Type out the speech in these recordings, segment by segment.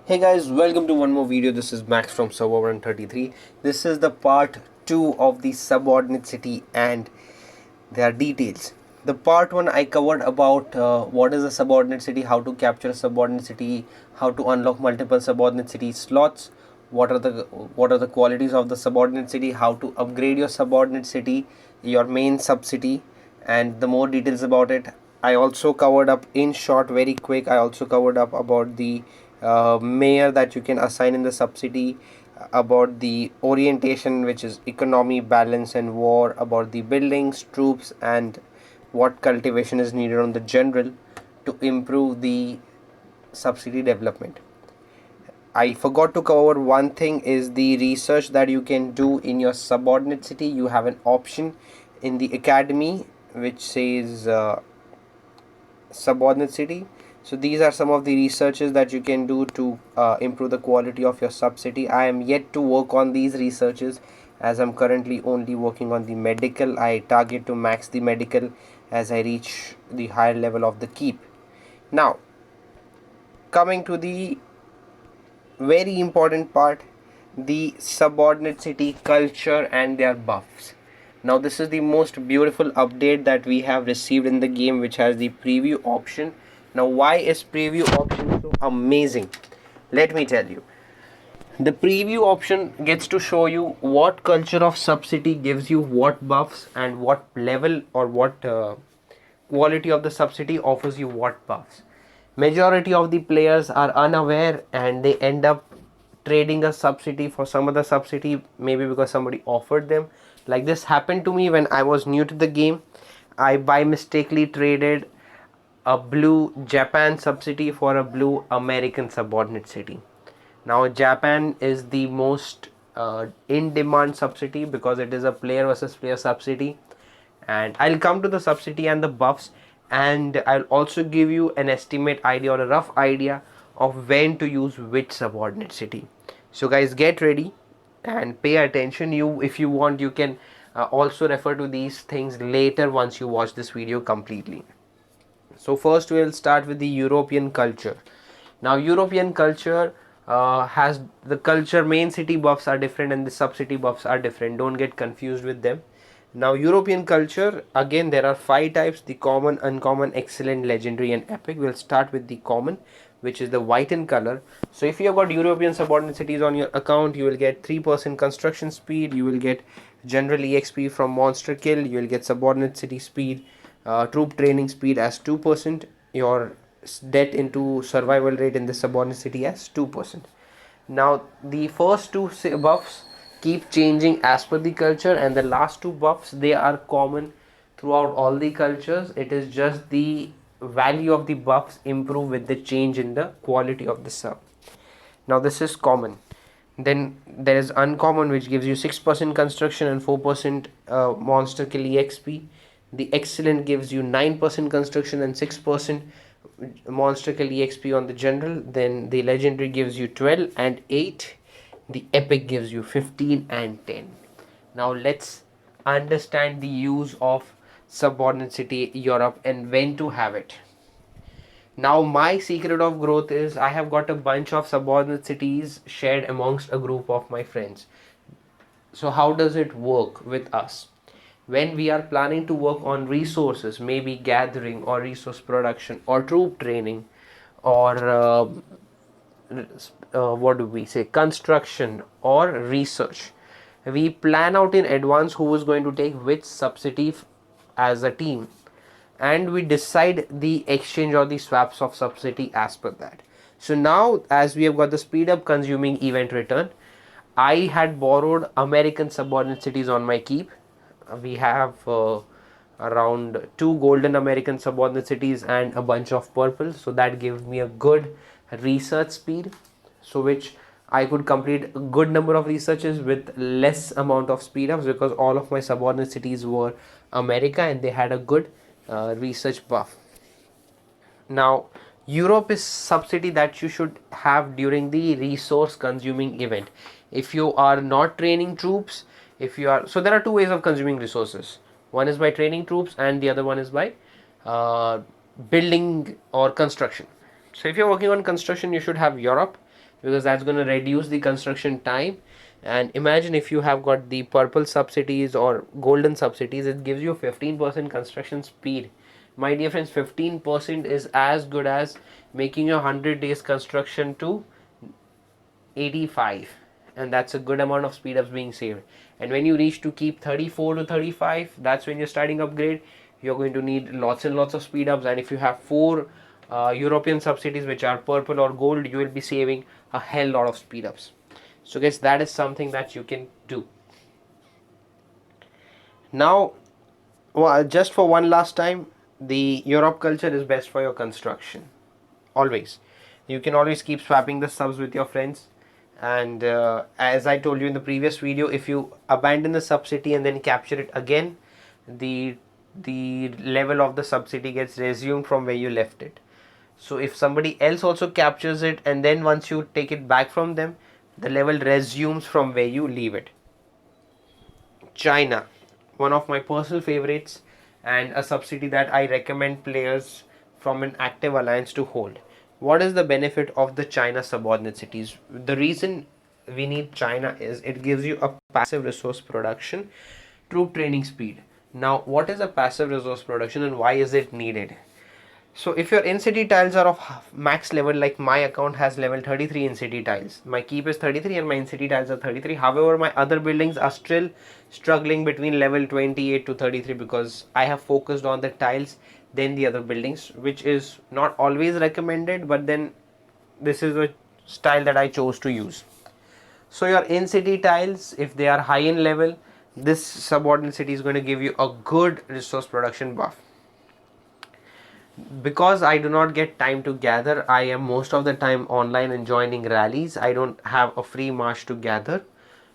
Hey guys, welcome to one more video. This is Max from Subordinate 33. This is the part 2 of the subordinate city and their details. The part 1 I covered about what is a subordinate city, how to capture a subordinate city, how to unlock multiple subordinate city slots, what are the qualities of the subordinate city, how to upgrade your subordinate city, your main sub city, and the more details about it. I also covered up in short, very quick. I also covered up about the mayor that you can assign in the subsidy, about the orientation, which is economy, balance, and war, about the buildings, troops, and what cultivation is needed on the general to improve the subsidy development. I forgot to cover one thing is the research that you can do in your subordinate city. You have an option in the academy which says subordinate city. So these are some of the researches that you can do to improve the quality of your sub city. I am yet to work on these researches as I'm currently only working on the medical. I target to max the medical as I reach the higher level of the keep. Now coming to the very important part, the subordinate city culture and their buffs. Now this is the most beautiful update that we have received in the game, which has the preview option. Now why is preview option so amazing? Let me tell you. The preview option gets to show you what culture of subcity gives you what buffs, and what level or what quality of the subcity offers you what buffs. Majority of the players are unaware and they end up trading a subcity for some other subcity, maybe because somebody offered them. Like this happened to me when I was new to the game. I by mistakenly traded a blue Japan subcity for a blue American subordinate city. Now Japan is the most in demand subsidy because it is a player versus player subsidy, and I'll come to the subsidy and the buffs, and I'll also give you an estimate idea or a rough idea of when to use which subordinate city. So guys, get ready and pay attention. You, if you want, you can also refer to these things later once you watch this video completely. So first we'll start with the European culture. Now European culture has the culture main city buffs are different and the sub city buffs are different. Don't get confused with them. Now European culture, again there are 5 types: the common, uncommon, excellent, legendary, and epic. We'll start with the common, which is the white in color. So if you have got European subordinate cities on your account, you will get 3% construction speed, you will get general EXP from monster kill, you will get subordinate city speed, troop training speed as 2%, your debt into survival rate in the subordinate city as 2%. Now the first two buffs keep changing as per the culture, and the last two buffs, they are common throughout all the cultures. It is just the value of the buffs improve with the change in the quality of the sub. Now this is common. Then there is uncommon, which gives you 6% construction and 4% monster kill EXP. The excellent gives you 9% construction and 6% monster kill EXP on the general. Then the legendary gives you 12 and 8. The epic gives you 15 and 10. Now let's understand the use of subordinate city Europe and when to have it. Now my secret of growth is I have got a bunch of subordinate cities shared amongst a group of my friends. So how does it work with us? When we are planning to work on resources, maybe gathering or resource production or troop training, or what do we say, construction or research, we plan out in advance who is going to take which subsidy as a team, and we decide the exchange or the swaps of subsidy as per that. So now as we have got the speed up consuming event return, I had borrowed American subordinate cities on my keep. We have around 2 golden American subordinate cities and a bunch of purple, so that gives me a good research speed, so which I could complete a good number of researches with less amount of speed ups, because all of my subordinate cities were America and they had a good research buff. Now Europe is subsidy that you should have during the resource consuming event. If you are not training troops, if you are, so there are two ways of consuming resources. One is by training troops and the other one is by building or construction. So if you're working on construction, you should have Europe. because that's going to reduce the construction time. And imagine if you have got the purple subsidies or golden subsidies, it gives you 15% construction speed. My dear friends, 15% is as good as making your 100 days construction to 85, and that's a good amount of speed ups being saved. And when you reach to keep 34 to 35, that's when you're starting upgrade. You're going to need lots and lots of speed ups, and if you have four European subsidies which are purple or gold, you will be saving a hell lot of speed ups. So guys, that is something that you can do. Now, well, just for one last time, the Europe culture is best for your construction. Always. You can always keep swapping the subs with your friends. And as I told you in the previous video, if you abandon the subsidy and then capture it again, the level of the subsidy gets resumed from where you left it. So if somebody else also captures it and then once you take it back from them, the level resumes from where you leave it. China, one of my personal favorites and a subsidy that I recommend players from an active alliance to hold. What is the benefit of the China subordinate cities? The reason we need China is it gives you a passive resource production, troop training speed. Now, what is a passive resource production and why is it needed? So if your in-city tiles are of max level, like my account has level 33 in-city tiles. My keep is 33 and my in-city tiles are 33. However, my other buildings are still struggling between level 28 to 33 because I have focused on the tiles than the other buildings, which is not always recommended, but then this is a style that I chose to use. So your in-city tiles, if they are high in level, this subordinate city is going to give you a good resource production buff. Because I do not get time to gather, I am most of the time online and joining rallies. I don't have a free march to gather.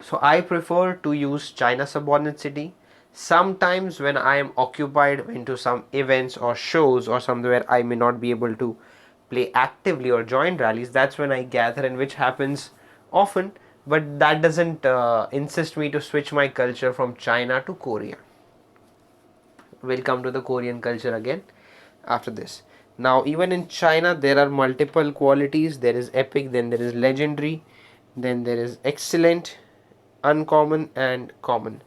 So I prefer to use China subordinate city. Sometimes when I am occupied into some events or shows or somewhere I may not be able to play actively or join rallies, that's when I gather, and which happens often. But that doesn't insist me to switch my culture from China to Korea. We'll come to the Korean culture again after this. Now, even in China, there are multiple qualities. There is epic, then there is legendary, then there is excellent, uncommon, and common.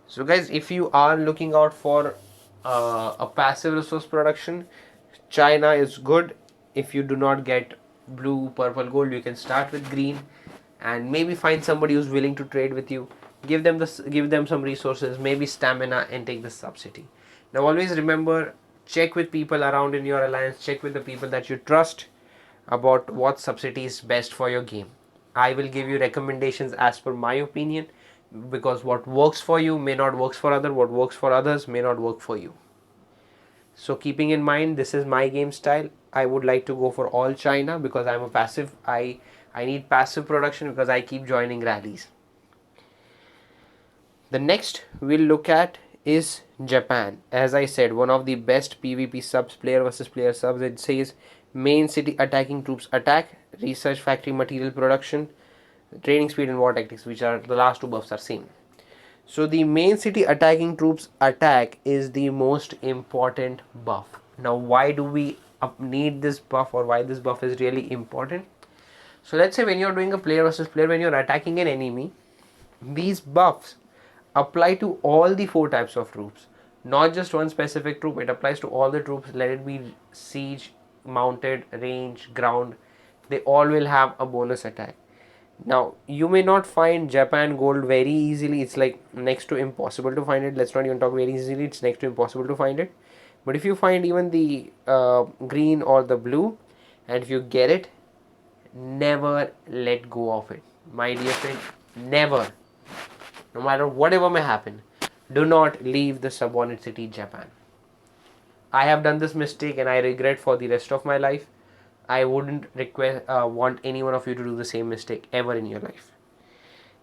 So, guys, if you are looking out for a passive resource production, China is good. If you do not get blue, purple, gold, you can start with green, and maybe find somebody who's willing to trade with you. Give them some resources, maybe stamina, and take the subsidy. Now, always remember, check with people around in your alliance, check with the people that you trust about what subsidy is best for your game. I will give you recommendations as per my opinion, because what works for you may not work for others, what works for others may not work for you. So keeping in mind, this is my game style. I would like to go for all China because I'm a passive. I need passive production because I keep joining rallies. The next we'll look at is Japan. As I said, one of the best PvP subs, player versus player subs. It says main city attacking troops attack, research factory material production, training speed and war tactics, which are the last two buffs are same. So the main city attacking troops attack is the most important buff. Now, why do we need this buff, or why this buff is really important? So let's say when you're doing a player versus player, when you're attacking an enemy, these buffs apply to all the four types of troops, not just one specific troop. It applies to all the troops, let it be siege, mounted, range, ground. They all will have a bonus attack. Now, you may not find Japan gold very easily. It's like next to impossible to find it. Let's not even talk very easily. It's next to impossible to find it. But if you find even the green or the blue, and if you get it, never let go of it. My dear friend, never. No matter whatever may happen, do not leave the subordinate city Japan. I have done this mistake and I regret for the rest of my life. I wouldn't want any one of you to do the same mistake ever in your life.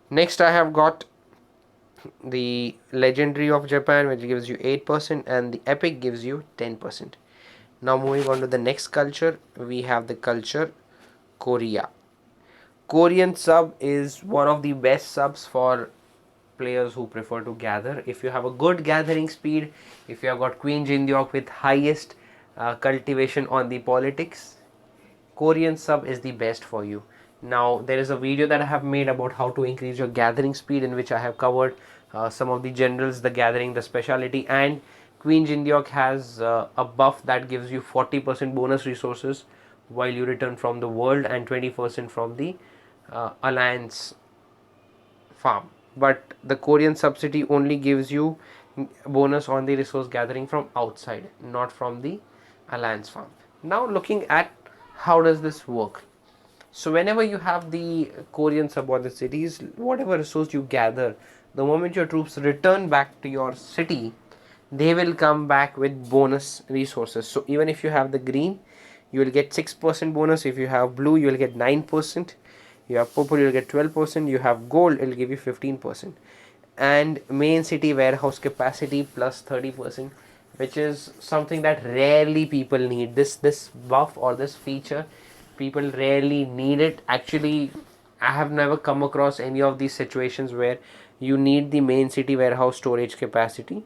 Next, I have got the legendary of Japan, which gives you 8%, and the epic gives you 10%. Now, moving on to the next culture, we have the culture Korea. Korean sub is one of the best subs for players who prefer to gather. If you have a good gathering speed, if you have got Queen Jindeok with highest cultivation on the politics, Korean sub is the best for you. Now there is a video that I have made about how to increase your gathering speed, in which I have covered some of the generals, the gathering, the speciality, and Queen Jindyok has a buff that gives you 40% bonus resources while you return from the world and 20% from the alliance farm. But the Korean subsidy only gives you bonus on the resource gathering from outside, not from the alliance farm. Now looking at how does this work. So whenever you have the Korean subordinate cities, whatever resource you gather, the moment your troops return back to your city, they will come back with bonus resources. So even if you have the green, you will get 6% bonus. If you have blue, you will get 9%. You have purple, you will get 12%. You have gold, it will give you 15%. And main city warehouse capacity plus 30%, which is something that rarely people need. This buff or this feature, people rarely need it. Actually, I have never come across any of these situations where you need the main city warehouse storage capacity.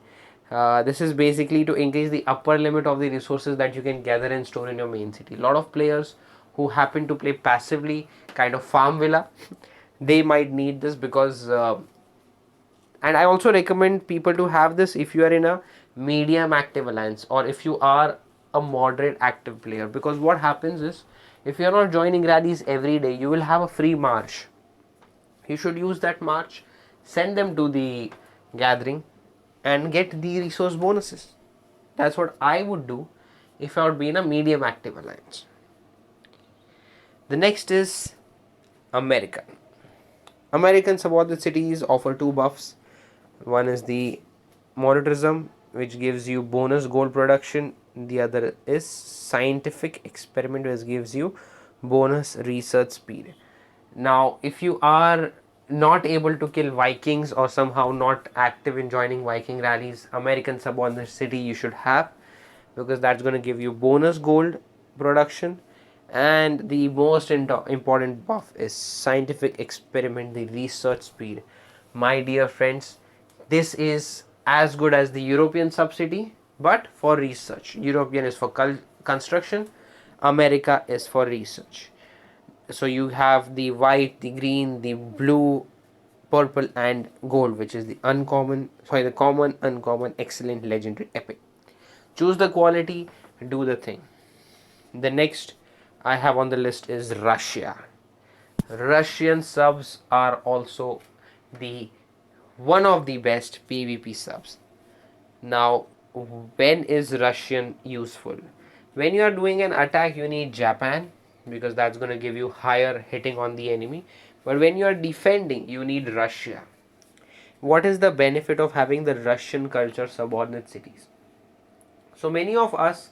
This is basically to increase the upper limit of the resources that you can gather and store in your main city. A lot of players who happen to play passively, kind of farm villa, they might need this because and I also recommend people to have this if you are in a medium active alliance or if you are a moderate active player, because what happens is, if you are not joining rallies every day, you will have a free march. You should use that march, send them to the gathering and get the resource bonuses. That's what I would do if I would be in a medium active alliance. The next is American. American subordinate cities offer two buffs. One is the monetarism, which gives you bonus gold production. The other is scientific experiment, which gives you bonus research speed. Now, if you are not able to kill Vikings or somehow not active in joining Viking rallies, American subordinate city you should have, because that's going to give you bonus gold production. And the most important buff is scientific experiment, the research speed. My dear friends, this is as good as the European subsidy, but for research. European is for construction, America is for research. So you have the white, the green, the blue, purple and gold, which is the common, uncommon, excellent, legendary, epic. Choose the quality, do the thing. The next I have on the list is Russia. Russian subs are also the one of the best PvP subs. Now, when is Russian useful? When you are doing an attack, you need Japan, because that's going to give you higher hitting on the enemy. But when you are defending, you need Russia. What is the benefit of having the Russian culture subordinate cities? So many of us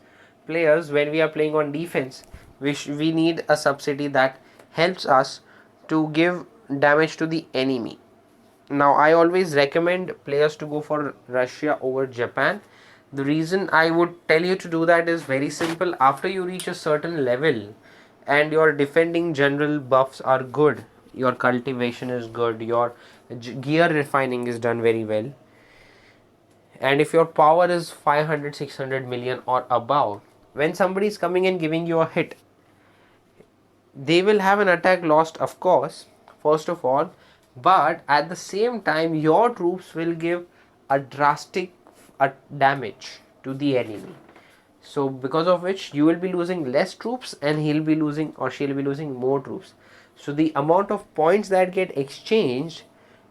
players, when we are playing on defense, we need a subsidy that helps us to give damage to the enemy. Now I always recommend players to go for Russia over Japan. The reason I would tell you to do that is very simple. After you reach a certain level and your defending general buffs are good, your cultivation is good, your gear refining is done very well, and if your power is 500, 600 million or above, when somebody is coming and giving you a hit, they will have an attack lost, of course, first of all, but at the same time your troops will give a drastic damage to the enemy. So because of which you will be losing less troops and he'll be losing or she'll be losing more troops. So the amount of points that get exchanged,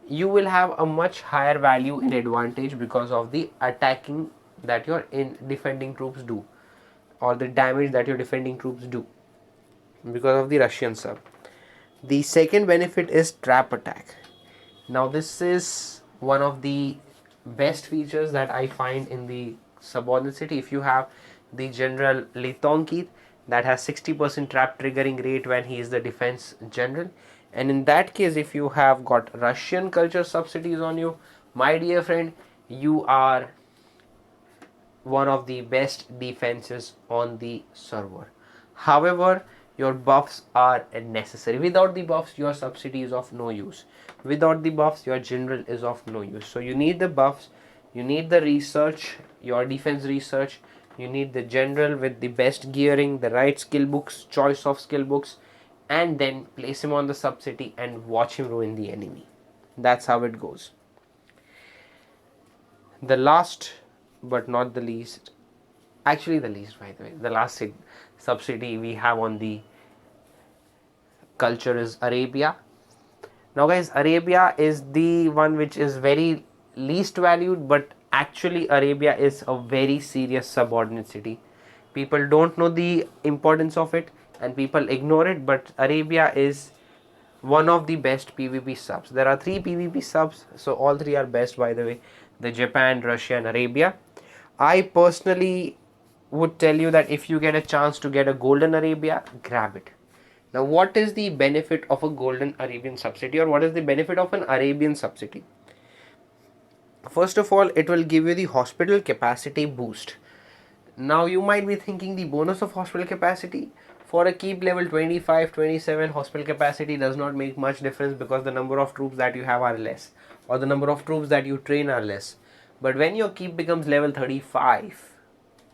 you will have a much higher value in advantage because of the attacking that your defending troops do, or the damage that your defending troops do because of the Russian sub. The second benefit is trap attack. Now this is one of the best features that I find in the subordinate city. If you have the general Litonkit, that has 60% trap triggering rate when he is the defense general, and in that case, if you have got Russian culture subsidies on you, my dear friend, you are one of the best defenses on the server. However, your buffs are necessary. Without the buffs, your subsidy is of no use. Without the buffs, your general is of no use. So you need the buffs, you need the research, your defense research, You need the general with the best gearing, the right skill books, choice of skill books, and then place him on the sub city and watch him ruin the enemy. That's how it goes. The last but not the least, actually the least by the way, the last subsidy we have on the culture is Arabia. Now guys, Arabia is the one which is very least valued, but actually Arabia is a very serious subordinate city. People don't know the importance of it and people ignore it, but Arabia is one of the best PvP subs. There are 3 PvP subs, so all 3 are best by the way, the Japan, Russia and Arabia. I personally would tell you that if you get a chance to get a golden Arabia, grab it. Now, what is the benefit of a golden Arabian subsidy, or what is the benefit of an Arabian subsidy? First of all, it will give you the hospital capacity boost. Now, you might be thinking the bonus of hospital capacity. For a keep level 25, 27, hospital capacity does not make much difference because the number of troops that you have are less, or the number of troops that you train are less. But when your keep becomes level 35,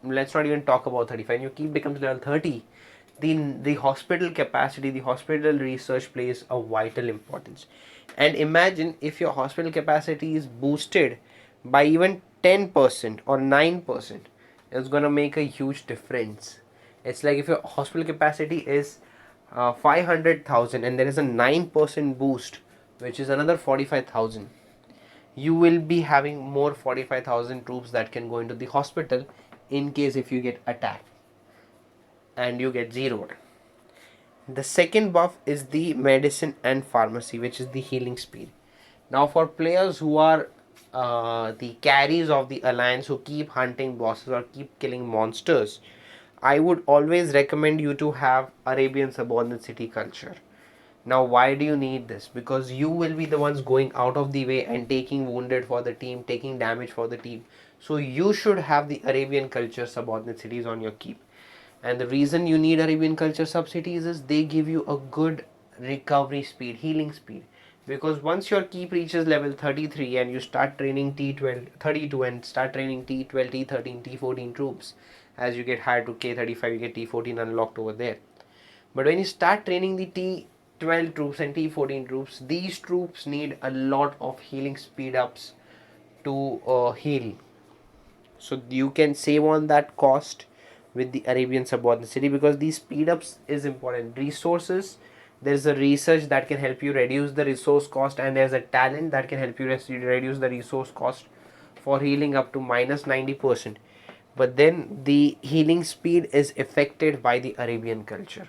let's not even talk about 35, your keep becomes level 30, the hospital capacity, the hospital research plays a vital importance. And imagine if your hospital capacity is boosted by even 10% or 9%, it's gonna make a huge difference. It's like if your hospital capacity is 500,000 and there is a 9% boost, which is another 45,000, you will be having more 45,000 troops that can go into the hospital in case if you get attacked and you get zeroed. The second buff is the medicine and pharmacy, which is the healing speed. Now for players who are the carries of the alliance, who keep hunting bosses or keep killing monsters, I would always recommend you to have Arabian subordinate city culture. Now why do you need this? Because you will be the ones going out of the way and taking wounded for the team, taking damage for the team. So you should have the Arabian culture subordinate cities on your keep. And the reason you need Arabian culture subsidies is they give you a good recovery speed, healing speed. Because once your keep reaches level 33 and you start training T12, 32 and start training T12, T13, T14 troops, as you get higher to K35, you get T14 unlocked over there. But when you start training the T12 troops and T14 troops, these troops need a lot of healing speed ups to heal. So you can save on that cost with the Arabian subordinate city, because these speed ups is important. Resources, there's a research that can help you reduce the resource cost, and there's a talent that can help you reduce the resource cost for healing up to minus 90%. But then the healing speed is affected by the Arabian culture.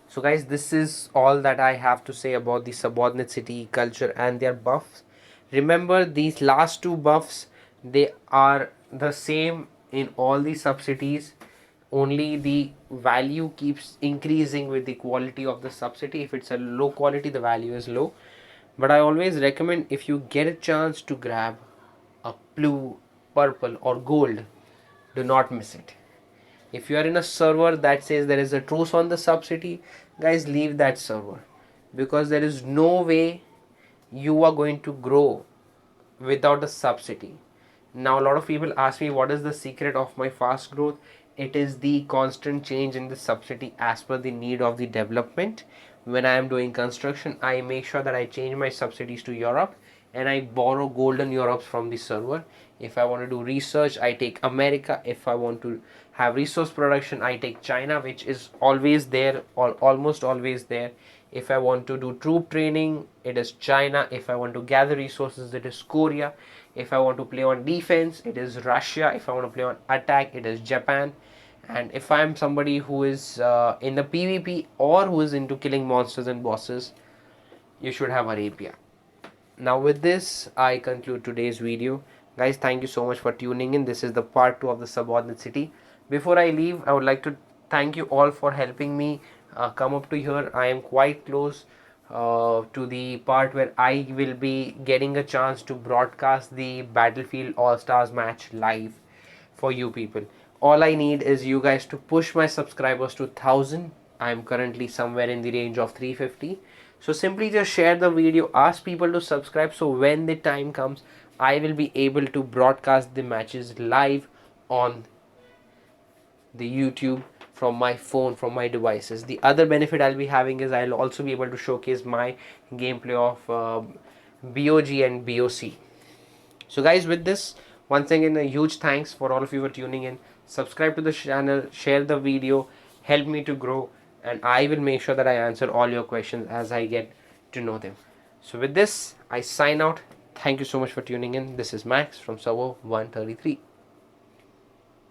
So guys, this is all that I have to say about the subordinate city culture and their buffs. Remember, these last 2 buffs, they are the same in all the subcities. Only the value keeps increasing with the quality of the subcity. If it's a low quality, the value is low. But I always recommend, if you get a chance to grab a blue, purple or gold, do not miss it. If you are in a server that says there is a truce on the subcity, guys, leave that server, because there is no way you are going to grow without a subcity. Now a lot of people ask me, what is the secret of my fast growth? It is the constant change in the subcity as per the need of the development. When I am doing construction, I make sure that I change my subsidies to Europe and I borrow golden Europes from the server. If I want to do research, I take America. If I want to have resource production, I take China, which is always there or almost always there. If I want to do troop training, it is China. If I want to gather resources, it is Korea. If I want to play on defense, it is Russia. If I want to play on attack, it is Japan. And if I am somebody who is in the PvP or who is into killing monsters and bosses, you should have Arabia. Now with this, I conclude today's video. Guys, thank you so much for tuning in. This is the part 2 of the subordinate city. Before I leave, I would like to thank you all for helping me come up to here. I am quite close to the part where I will be getting a chance to broadcast the Battlefield All-Stars match live for you people. All I need is you guys to push my subscribers to 1000. I am currently somewhere in the range of 350. So simply just share the video, ask people to subscribe, so when the time comes, I will be able to broadcast the matches live on the YouTube from my phone, from my devices. The other benefit I'll be having is I'll also be able to showcase my gameplay of BOG and BOC. So guys, with this, once again a huge thanks for all of you for tuning in. Subscribe to the channel, share the video, help me to grow, and I will make sure that I answer all your questions as I get to know them. So with this, I sign out. Thank you so much for tuning in. This is Max from Servo 133.